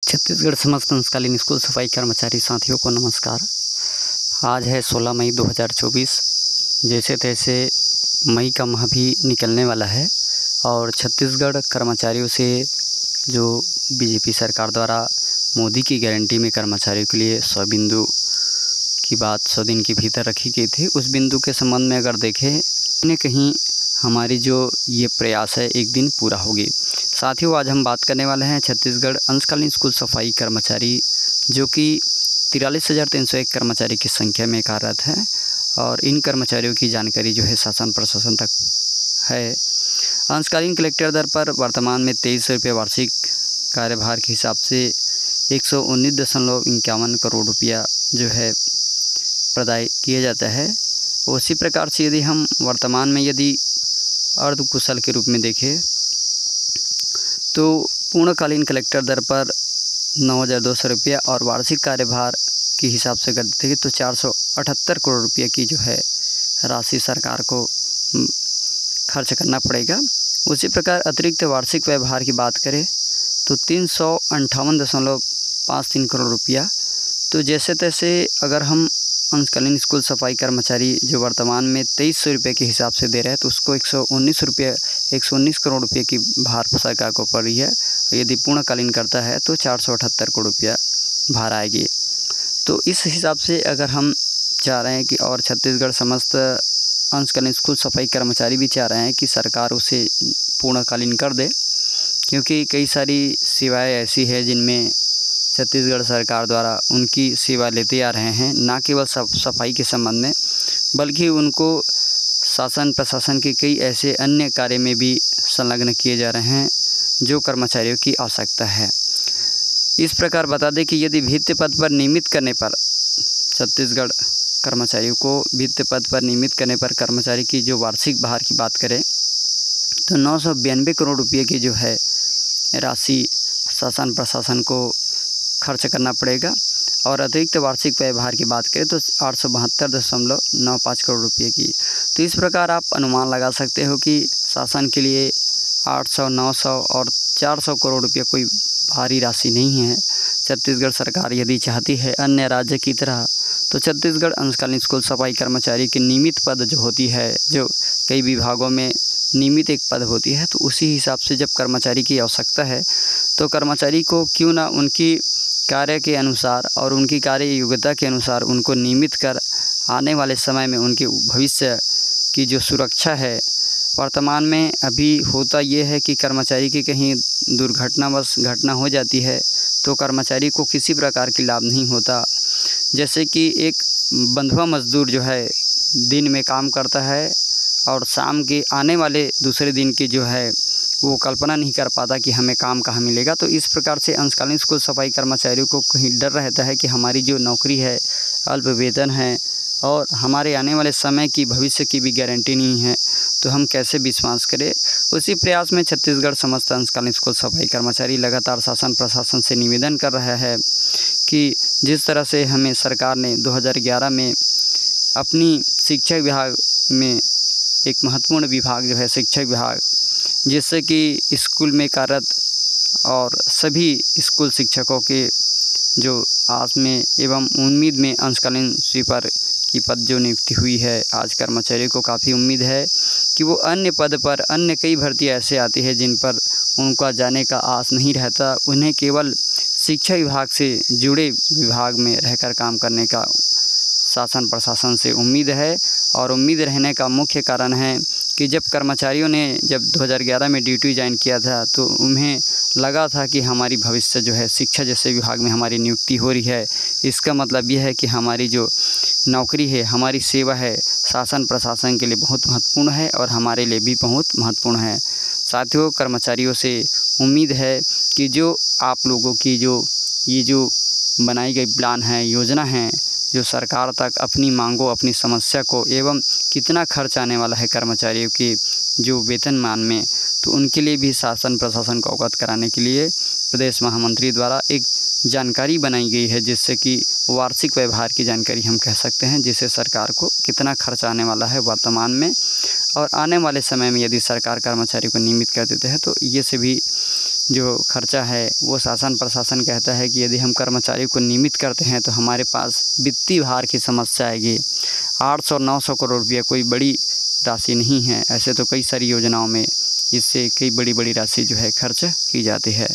छत्तीसगढ़ समस्त अंशकालीन स्कूल सफाई कर्मचारी साथियों को नमस्कार। आज है 16 मई 2024। जैसे तैसे मई का माह भी निकलने वाला है और छत्तीसगढ़ कर्मचारियों से जो बीजेपी सरकार द्वारा मोदी की गारंटी में कर्मचारियों के लिए 100 बिंदु की बात 100 दिन के भीतर रखी गई थी। उस बिंदु के संबंध में अगर देखें कहीं न कहीं हमारी जो ये प्रयास है एक दिन पूरा होगी। साथियों, आज हम बात करने वाले हैं छत्तीसगढ़ अंशकालीन स्कूल सफाई कर्मचारी जो कि 43,301 कर्मचारी की संख्या में कार्यरत है और इन कर्मचारियों की जानकारी जो है शासन प्रशासन तक है। अंशकालीन कलेक्टर दर पर वर्तमान में 2300 रुपये वार्षिक कार्यभार के हिसाब से 119.51 करोड़ रुपया जो है प्रदाय किया जाता है। उसी प्रकार से यदि हम वर्तमान में यदि अर्धकुशल के रूप में देखें तो पूर्णकालीन कलेक्टर दर पर 9,200 रुपया और वार्षिक कार्यभार के हिसाब से अगर देखें तो 478 करोड़ रुपये की जो है राशि सरकार को खर्च करना पड़ेगा। उसी प्रकार अतिरिक्त वार्षिक व्यवहार की बात करें तो 358.53 करोड़ रुपया। तो जैसे तैसे अगर हम अंशकालीन स्कूल सफाई कर्मचारी जो वर्तमान में 2300 रुपये के हिसाब से दे रहे हैं तो उसको 119 करोड़ रुपये की भार सरकार को पड़ रही है। यदि पूर्णकालीन करता है तो 478 करोड़ रुपया भार आएगी। तो इस हिसाब से अगर हम चाह रहे हैं कि और छत्तीसगढ़ समस्त अंशकालीन स्कूल सफाई कर्मचारी भी चाह रहे हैं कि सरकार उसे पूर्णकालीन कर दे, क्योंकि कई सारी सेवाएँ ऐसी है जिनमें छत्तीसगढ़ सरकार द्वारा उनकी सेवा लेते आ रहे हैं, ना केवल सफाई के संबंध में बल्कि उनको शासन प्रशासन के कई ऐसे अन्य कार्य में भी संलग्न किए जा रहे हैं जो कर्मचारियों की आवश्यकता है। इस प्रकार बता दें कि यदि भित्ति पद पर नियमित करने पर छत्तीसगढ़ कर्मचारियों को भित्ति पद पर नियमित करने पर कर्मचारी की जो वार्षिक भार की बात करें तो 992 करोड़ रुपये की जो है राशि शासन प्रशासन को खर्च करना पड़ेगा और अतिरिक्त वार्षिक व्यवहार की बात करें तो 872.95 करोड़ रुपये की। तो इस प्रकार आप अनुमान लगा सकते हो कि शासन के लिए 800, 900 और 400 करोड़ रुपये कोई भारी राशि नहीं है। छत्तीसगढ़ सरकार यदि चाहती है अन्य राज्य की तरह तो छत्तीसगढ़ अंशकालीन स्कूल सफाई कर्मचारी की नियमित पद जो होती है, जो कई विभागों में नियमित एक पद होती है, तो उसी हिसाब से जब कर्मचारी की आवश्यकता है तो कर्मचारी को क्यों ना उनकी कार्य के अनुसार और उनकी कार्य योग्यता के अनुसार उनको नियमित कर आने वाले समय में उनके भविष्य की जो सुरक्षा है। वर्तमान में अभी होता ये है कि कर्मचारी की कहीं दुर्घटनावश घटना हो जाती है तो कर्मचारी को किसी प्रकार की लाभ नहीं होता। जैसे कि एक बंधुआ मजदूर जो है दिन में काम करता है और शाम के आने वाले दूसरे दिन की जो है वो कल्पना नहीं कर पाता कि हमें काम कहाँ मिलेगा। तो इस प्रकार से अंशकालीन स्कूल सफाई कर्मचारियों को कहीं डर रहता है कि हमारी जो नौकरी है अल्प वेतन है और हमारे आने वाले समय की भविष्य की भी गारंटी नहीं है, तो हम कैसे विश्वास करें। उसी प्रयास में छत्तीसगढ़ समस्त अंशकालीन स्कूल सफाई कर्मचारी लगातार शासन प्रशासन से निवेदन कर रहा है कि जिस तरह से हमें सरकार ने 2011 में अपनी शिक्षा विभाग में एक महत्वपूर्ण विभाग जो है शिक्षक विभाग, जिससे कि स्कूल में कार्यरत और सभी स्कूल शिक्षकों के जो आस में एवं उम्मीद में अंशकालीन स्वीपर की पद जो नियुक्ति हुई है, आज कर्मचारियों को काफ़ी उम्मीद है कि वो अन्य पद पर अन्य कई भर्तियाँ ऐसे आती है जिन पर उनका जाने का आस नहीं रहता। उन्हें केवल शिक्षा विभाग से जुड़े विभाग में रहकर काम करने का शासन प्रशासन से उम्मीद है और उम्मीद रहने का मुख्य कारण है कि जब कर्मचारियों ने जब 2011 में ड्यूटी ज्वाइन किया था तो उन्हें लगा था कि हमारी भविष्य जो है शिक्षा जैसे विभाग में हमारी नियुक्ति हो रही है। इसका मतलब यह है कि हमारी जो नौकरी है, हमारी सेवा है, शासन प्रशासन के लिए बहुत महत्वपूर्ण है और हमारे लिए भी बहुत महत्वपूर्ण है। साथियों, कर्मचारियों से उम्मीद है कि जो आप लोगों की जो बनाई गई प्लान है, योजना है, जो सरकार तक अपनी मांगों अपनी समस्या को एवं कितना खर्च आने वाला है कर्मचारियों की जो वेतनमान में, तो उनके लिए भी शासन प्रशासन को अवगत कराने के लिए प्रदेश महामंत्री द्वारा एक जानकारी बनाई गई है, जिससे कि वार्षिक व्यवहार की जानकारी हम कह सकते हैं, जिससे सरकार को कितना खर्च आने वाला है वर्तमान में और आने वाले समय में यदि सरकार कर्मचारी को नियमित कर देते हैं तो ये से भी जो खर्चा है वो शासन प्रशासन कहता है कि यदि हम कर्मचारी को नियमित करते हैं तो हमारे पास वित्तीय भार की समस्या आएगी। 800-900 करोड़ रुपया कोई बड़ी राशि नहीं है। ऐसे तो कई सारी योजनाओं में इससे कई बड़ी राशि जो है खर्च की जाती है।